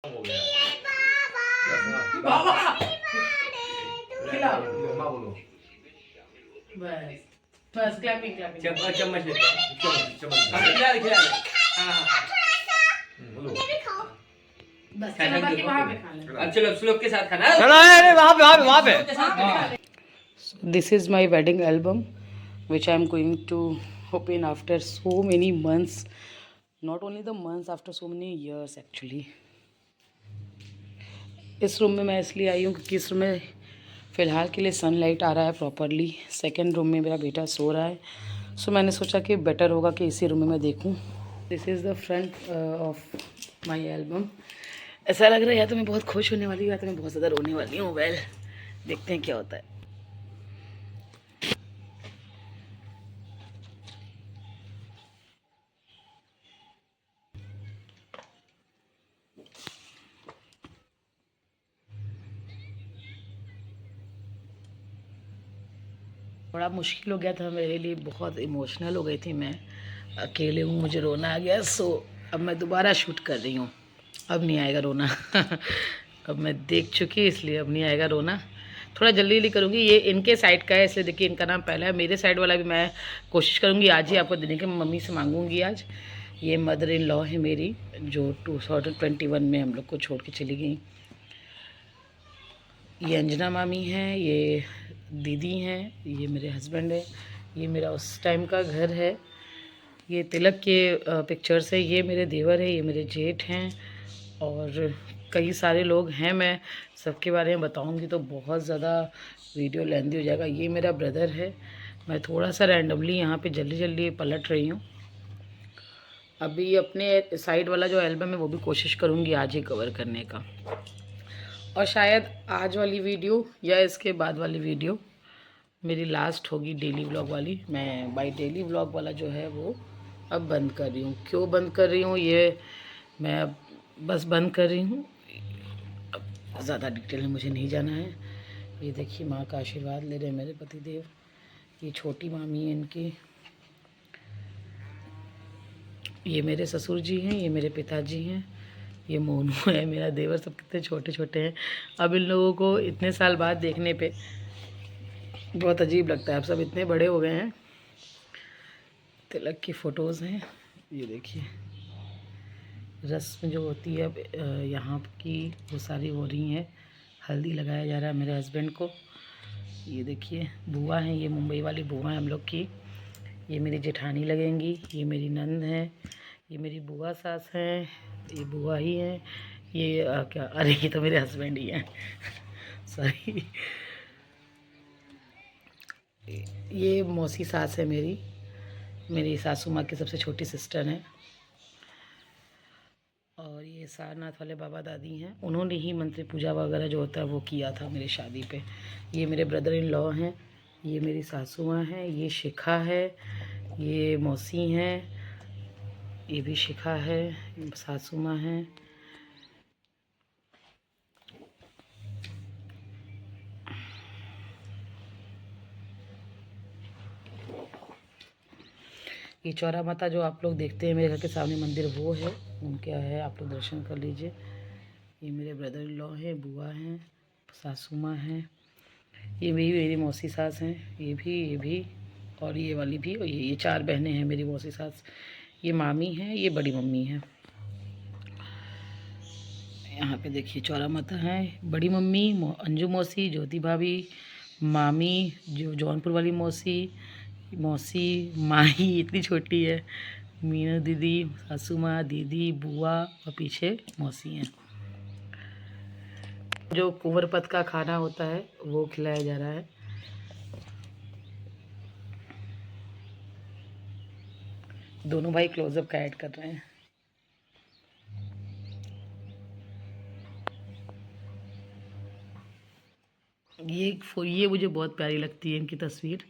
हो गया। बाबा खिलाओ माँ बोलो। बस बस क्लैपिंग क्लैपिंग चम्मच चम्मच लेते हैं, चम्मच खिला दे खिला दे। हाँ बोलो। बस चलो बाकी वहाँ पे खा लेंगे। अब चलो श्लोक के साथ खाना। चलो अरे वहाँ पे This is my wedding album, which I am going to open after so many months. Not only the months, after so many years actually. इस रूम में मैं इसलिए आई हूँ क्योंकि इस रूम में फ़िलहाल के लिए सनलाइट आ रहा है प्रॉपरली। सेकंड रूम में मेरा बेटा सो रहा है, सो मैंने सोचा कि बेटर होगा कि इसी रूम में मैं देखूँ। This is the front of my album. ऐसा लग रहा है या तो मैं बहुत खुश होने वाली हूँ या तो मैं बहुत ज़्यादा रोने वाली हूँ। वेल, देखते हैं क्या होता है। बड़ा मुश्किल हो गया था मेरे लिए, बहुत इमोशनल हो गई थी मैं। अकेले हूँ, मुझे रोना आ गया, सो अब मैं दोबारा शूट कर रही हूँ। अब नहीं आएगा रोना अब मैं देख चुकी इसलिए अब नहीं आएगा रोना। थोड़ा जल्दी जल्दी करूँगी। ये इनके साइड का है इसलिए देखिए इनका नाम पहला है। मेरे साइड वाला भी मैं कोशिश करूँगी आज ही आपको देने की, मम्मी से मांगूँगी आज। ये मदर इन लॉ है मेरी, जो 2021 में हम लोग को छोड़ के चली गई। ये अंजना मामी हैं, ये दीदी हैं, ये मेरे हस्बैंड है, ये मेरा उस टाइम का घर है। ये तिलक के पिक्चर्स है। ये मेरे देवर है, ये मेरे जेठ हैं और कई सारे लोग हैं। मैं सबके बारे में बताऊंगी तो बहुत ज़्यादा वीडियो लेंदी हो जाएगा। ये मेरा ब्रदर है। मैं थोड़ा सा रैंडमली यहाँ पे जल्दी जल्दी पलट रही हूँ। अभी अपने साइड वाला जो एल्बम है वो भी कोशिश करूँगी आज ही कवर करने का, और शायद आज वाली वीडियो या इसके बाद वाली वीडियो मेरी लास्ट होगी डेली व्लॉग वाली। मैं बाई डेली व्लॉग वाला जो है वो अब बंद कर रही हूँ। क्यों बंद कर रही हूँ ये मैं अब बस बंद कर रही हूँ। अब ज़्यादा डिटेल में मुझे नहीं जाना है। ये देखिए माँ का आशीर्वाद ले रहे हैं मेरे पतिदेव। ये छोटी मामी है इनकी। ये मेरे ससुर जी हैं, ये मेरे पिताजी हैं, ये मोनू है मेरा देवर। सब कितने छोटे छोटे हैं। अब इन लोगों को इतने साल बाद देखने पे बहुत अजीब लगता है। अब सब इतने बड़े हो गए हैं। तिलक की फ़ोटोज़ हैं, ये देखिए। रस्म जो होती है यहाँ की वो सारी हो रही हैं। हल्दी लगाया जा रहा है मेरे हस्बैंड को। ये देखिए बुआ हैं, ये मुंबई वाली बुआ हैं हम लोग की। ये मेरी जेठानी लगेंगी, ये मेरी नंद हैं, ये मेरी बुआ सास हैं, ये बुआ ही हैं। ये क्या, अरे ये तो मेरे हस्बैंड ही हैं सॉरी। ये मौसी सास है मेरी, मेरी सासू माँ की सबसे छोटी सिस्टर हैं। और ये सारनाथ वाले बाबा दादी हैं, उन्होंने ही मंत्र पूजा वगैरह जो होता है वो किया था मेरी शादी पे। ये मेरे ब्रदर इन लॉ हैं, ये मेरी सासू माँ हैं, ये शिखा है, ये मौसी हैं, ये भी शिखा है, सासू माँ हैं। ये चौरा माता जो आप लोग देखते हैं मेरे घर के सामने मंदिर वो है, उनका है, आप लोग दर्शन कर लीजिए। ये मेरे ब्रदर इन लॉ हैं, बुआ हैं, सासू माँ हैं, ये मेरी मौसी सास हैं, ये भी और ये वाली भी, और ये 4 बहनें हैं मेरी मौसी सास। ये मामी हैं, ये बड़ी मम्मी हैं। यहाँ पे देखिए चौरा माता हैं, बड़ी मम्मी अंजू मौसी, ज्योति भाभी, मामी जो जौनपुर वाली मौसी, मौसी माही इतनी छोटी है, मीना दीदी, सासू माँ, दीदी, बुआ और पीछे मौसी हैं। जो कुंवर पत का खाना होता है वो खिलाया जा रहा है। दोनों भाई क्लोजअप का ऐड कर रहे हैं। ये मुझे बहुत प्यारी लगती है इनकी तस्वीर।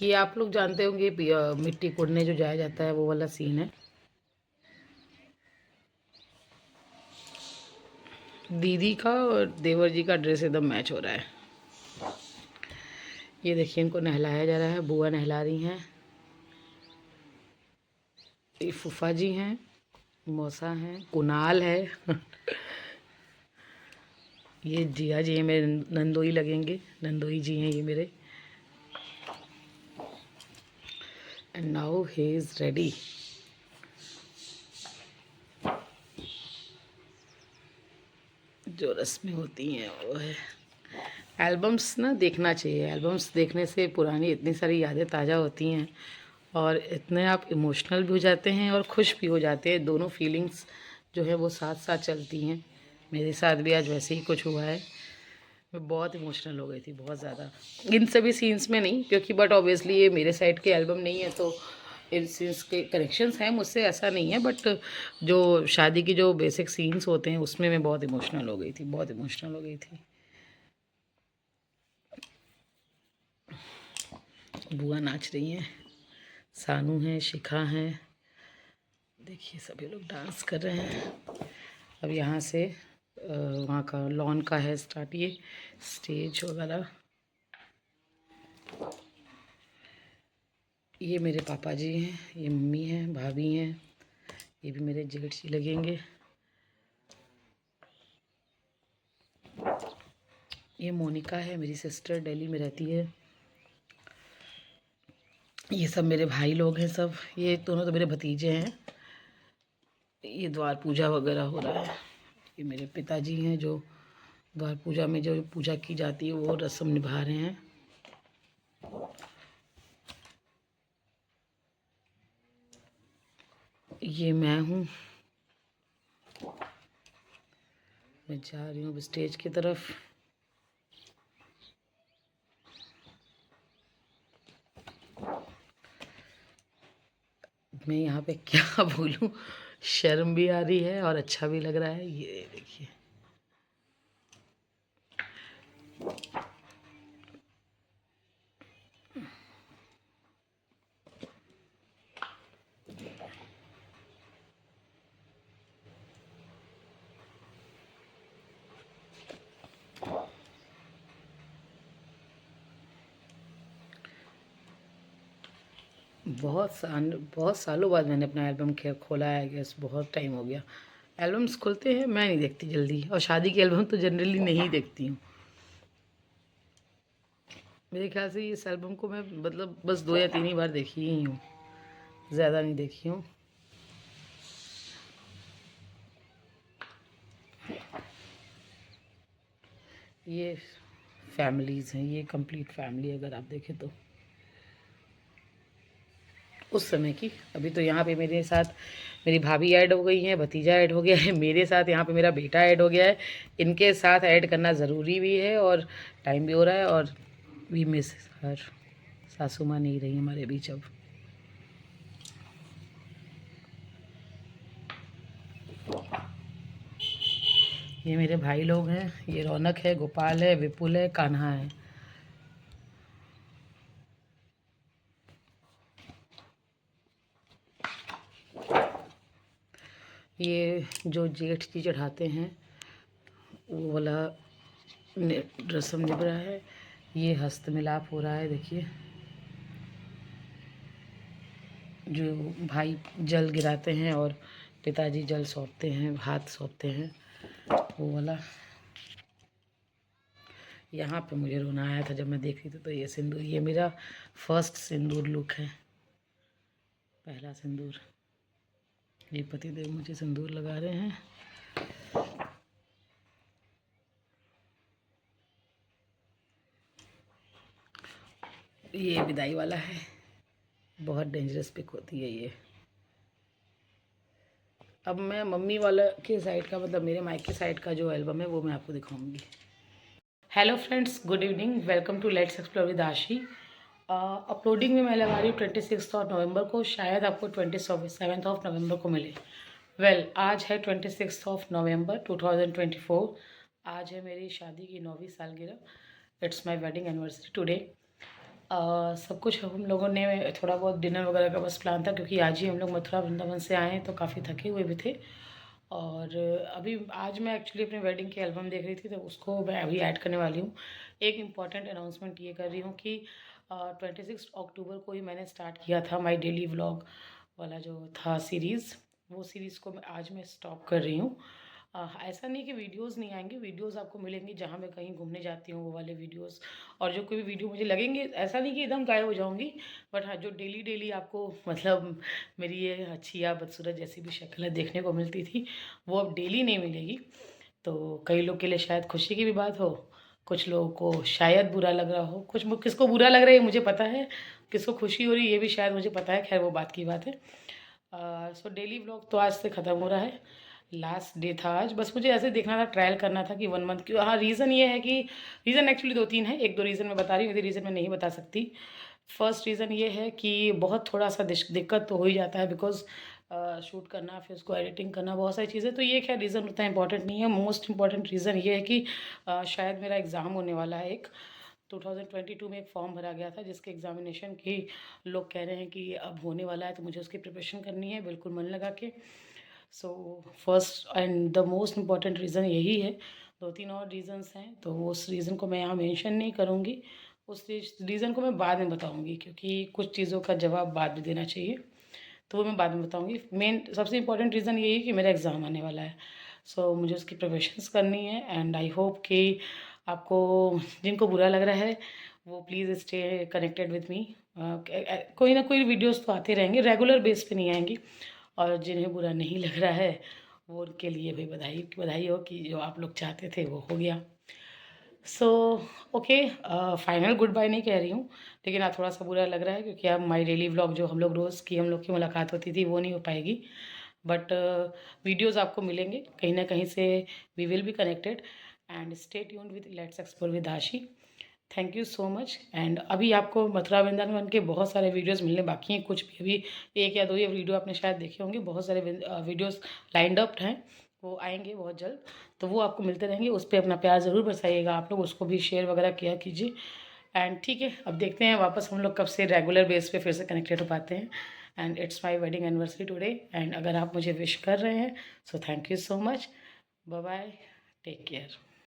ये आप लोग जानते होंगे मिट्टी कोड़ने जो जाया जाता है वो वाला सीन है। दीदी का और देवर जी का ड्रेस एकदम मैच हो रहा है। ये देखिए इनको नहलाया जा रहा है, बुआ नहला रही हैं। ये फूफा जी हैं, मौसा हैं, कुणाल है। ये जिया जी हैं, मेरे नंदोई लगेंगे, नंदोई जी हैं ये मेरे। And now he is ready. जो रस्में होती हैं वो है। एल्बम्स ना देखना चाहिए, एल्बम्स देखने से पुरानी इतनी सारी यादें ताज़ा होती हैं और इतने आप इमोशनल भी हो जाते हैं और खुश भी हो जाते हैं। दोनों फीलिंग्स जो है वो साथ साथ चलती हैं। मेरे साथ भी आज वैसे ही कुछ हुआ है। मैं बहुत इमोशनल हो गई थी, बहुत ज़्यादा। इन सभी सीन्स में नहीं, क्योंकि बट ऑब्वियसली ये मेरे साइड के एल्बम नहीं है, तो इन सीन्स के कनेक्शंस हैं मुझसे, ऐसा नहीं है। बट जो शादी की जो बेसिक सीन्स होते हैं उसमें मैं बहुत इमोशनल हो गई थी, बहुत इमोशनल हो गई थी। बुआ नाच रही हैं, सानू है, शिखा है, देखिए सभी लोग डांस कर रहे हैं। अब यहाँ से वहाँ का लॉन का है स्टार्ट, ये स्टेज वगैरह। ये मेरे पापा जी हैं, ये मम्मी हैं, भाभी हैं, ये भी मेरे जेठ जी लगेंगे। ये मोनिका है, मेरी सिस्टर, दिल्ली में रहती है। ये सब मेरे भाई लोग हैं सब, ये दोनों तो मेरे भतीजे हैं। ये द्वार पूजा वगैरह हो रहा है। ये मेरे पिताजी हैं जो द्वार पूजा में जो पूजा की जाती है वो रस्म निभा रहे हैं। ये मैं हूँ, मैं जा रही हूँ स्टेज की तरफ। मैं यहाँ पे क्या बोलूँ, शर्म भी आ रही है और अच्छा भी लग रहा है। ये देखिए, बहुत सालों बाद मैंने अपना एल्बम खोला है। गैस बहुत टाइम हो गया। एल्बम्स खुलते हैं, मैं नहीं देखती जल्दी, और शादी के एल्बम तो जनरली नहीं देखती हूँ। मेरे ख्याल से इस एल्बम को मैं मतलब बस 2 या 3 ही बार देखी ही हूँ, ज़्यादा नहीं देखी हूँ। ये फैमिलीज़ हैं, ये कंप्लीट फैमिली अगर आप देखें तो उस समय की। अभी तो यहाँ पे मेरे साथ मेरी भाभी ऐड हो गई हैं, भतीजा ऐड हो गया है, मेरे साथ यहाँ पे मेरा बेटा ऐड हो गया है। इनके साथ ऐड करना ज़रूरी भी है और टाइम भी हो रहा है। और वी मिस हर, सासू माँ नहीं रही हमारे बीच अब। ये मेरे भाई लोग हैं, ये रौनक है, गोपाल है, विपुल है, कान्हा है। ये जो जेठ जी चढ़ाते हैं वो वाला रस्म निभ रहा है। ये हस्त मिलाप हो रहा है, देखिए जो भाई जल गिराते हैं और पिताजी जल सौंपते हैं, हाथ सौंपते हैं, वो वाला। यहाँ पे मुझे रोना आया था जब मैं देख रही थी। तो ये सिंदूर, ये मेरा फर्स्ट सिंदूर लुक है, पहला सिंदूर। ये पतिदेव मुझे सिंदूर लगा रहे हैं। ये विदाई वाला है, बहुत डेंजरस पिक होती है ये। अब मैं मम्मी वाला के साइड का, मतलब मेरे मायके साइड का जो एल्बम है वो मैं आपको दिखाऊंगी। Hello friends, good evening, welcome to let's explore with Ashi. Uploading में मैं लगा रही हूँ 26 नवंबर को, शायद आपको 27 नवंबर को मिले। आज है 26 नवंबर 2024। आज है मेरी शादी की 9वीं सालगिरह। It's my wedding anniversary today. सब कुछ हम लोगों ने थोड़ा बहुत डिनर वगैरह का बस प्लान था, क्योंकि आज ही हम लोग मथुरा वृंदावन से आए हैं तो काफ़ी थके हुए भी थे। और अभी आज मैं एक्चुअली अपने वेडिंग की एल्बम देख रही थी, तो उसको मैं अभी ऐड करने वाली हूँ। एक इम्पॉर्टेंट अनाउंसमेंट ये कर रही हूँ कि 26 अक्टूबर को ही मैंने स्टार्ट किया था माय डेली व्लॉग वाला जो था सीरीज़, वो सीरीज़ को आज मैं स्टॉप कर रही हूँ। ऐसा नहीं कि वीडियोस नहीं आएंगे, वीडियोस आपको मिलेंगे जहाँ मैं कहीं घूमने जाती हूँ वो वाले वीडियोस, और जो कोई भी वीडियो मुझे लगेंगे, ऐसा नहीं कि एकदम गायब हो जाऊँगी, बट हाँ जो डेली डेली आपको मतलब मेरी ये अच्छी या बदसूरत जैसी भी शक्ल देखने को मिलती थी वो अब डेली नहीं मिलेगी। तो कई लोग के लिए शायद खुशी की भी बात हो, कुछ लोगों को शायद बुरा लग रहा हो, किसको बुरा लग रहा है ये मुझे पता है, किसको खुशी हो रही है ये भी शायद मुझे पता है, खैर वो बात की बात है। सो डेली व्लॉग तो आज से ख़त्म हो रहा है, लास्ट डे था आज। बस मुझे ऐसे देखना था, ट्रायल करना था कि 1 मंथ क्यों। हाँ रीज़न ये है कि रीज़न एक्चुअली 2-3 है, 1-2 रीज़न मैं बता रही हूँ, यदि रीज़न मैं नहीं बता सकती। फर्स्ट रीज़न ये है कि बहुत थोड़ा सा दिक्कत तो हो ही जाता है, बिकॉज शूट करना फिर उसको एडिटिंग करना बहुत सारी चीज़ें, तो ये क्या रीज़न उतना इंपॉर्टेंट नहीं है। मोस्ट इंपॉर्टेंट रीज़न ये है कि शायद मेरा एग्ज़ाम होने वाला है एक 2022 में एक फॉर्म भरा गया था जिसके एग्ज़ामिनेशन की लोग कह रहे हैं कि अब होने वाला है, तो मुझे उसकी प्रिपरेशन करनी है बिल्कुल मन लगा के। So first and the most important reason यही है। 2-3 और रीज़न्स हैं तो उस रीज़न को मैं यहाँ मेंशन नहीं करूँगी, उस रीज़न को मैं बाद में बताऊँगी, क्योंकि कुछ चीज़ों का जवाब बाद में देना चाहिए, तो वो मैं बाद में बताऊँगी। मेन सबसे इम्पॉर्टेंट रीज़न यही है कि मेरा एग्ज़ाम आने वाला है, सो मुझे उसकी प्रिपरेशंस करनी है। एंड आई होप कि आपको जिनको बुरा लग रहा है वो please stay connected with me. कोई ना कोई वीडियोस तो आते रहेंगे, रेगुलर बेस पे नहीं आएंगी, और जिन्हें बुरा नहीं लग रहा है वो उनके लिए भी बधाई हो कि जो आप लोग चाहते थे वो हो गया। So okay, final goodbye नहीं कह रही हूँ, लेकिन आज थोड़ा सा बुरा लग रहा है क्योंकि अब माई डेली व्लॉग जो हम लोग रोज़ की हम लोग की मुलाकात होती थी वो नहीं हो पाएगी, बट वीडियोज़ आपको मिलेंगे कहीं ना कहीं से। We will be connected and stay tuned with let's explore with Ashi. Thank you so much. And अभी आपको मथुरा वृंदावन के बहुत सारे वीडियोस मिलने बाकी हैं, कुछ भी अभी 1 या 2 ये वीडियो आपने शायद देखे होंगे, बहुत सारे वीडियोस लाइंड अप हैं, वो आएंगे बहुत जल्द, तो वो आपको मिलते रहेंगे। उस पर अपना प्यार ज़रूर बरसाइएगा आप लोग, उसको भी शेयर वगैरह किया कीजिए। एंड ठीक है, अब देखते हैं वापस हम लोग कब से रेगुलर बेस पे फिर से कनेक्टेड हो पाते हैं। And it's my wedding anniversary today, and अगर आप मुझे विश कर रहे हैं so thank you so much. Bye bye, take care.